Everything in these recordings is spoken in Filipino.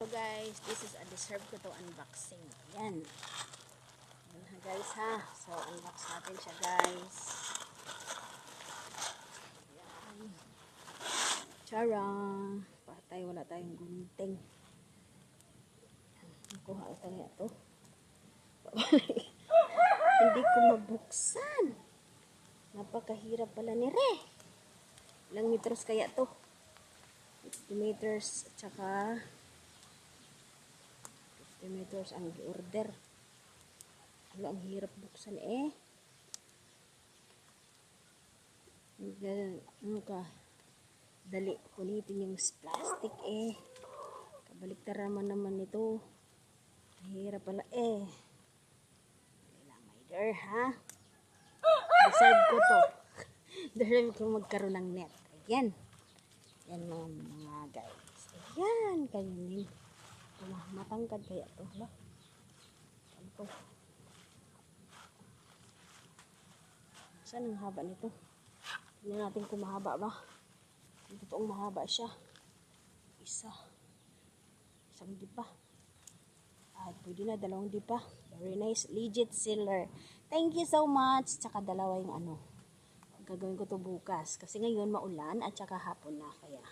guys, this is a deserve ko to unboxing. Yan. Yan ha guys ha. So unbox natin siya guys. Yan. Charang. Patay, wala tayong gunting. Nakuha ko kaya to. Hindi ko mabuksan. Napakahirap pala ni Re. Ilang meters kaya to? 50 meters at saka 50 meters ang order. Ang hirap buksan eh. Ano ka? Dali kunitin yung plastic eh. Kabaliktaraman naman ito. Hirap pala eh. Kailangan may door ha. Deserve ko to. Deserve ko magkaroon ng net. Ayan. Yan mga guys. Ayan. Kainin. Matangkad kaya to. Hala. Ano to? Saan ang haba nito? Tignan natin kung mahaba ba. Kung totoong mahaba siya. Isang dipa. At pwede na dalawang dipa. Very nice. Legit seller. Thank you so much. Tsaka dalawa yung ano. Gagawin ko to bukas. Kasi ngayon maulan at saka hapon na. Kaya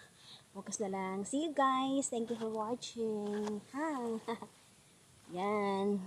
bukas na lang. See you guys. Thank you for watching. Ha. Yan.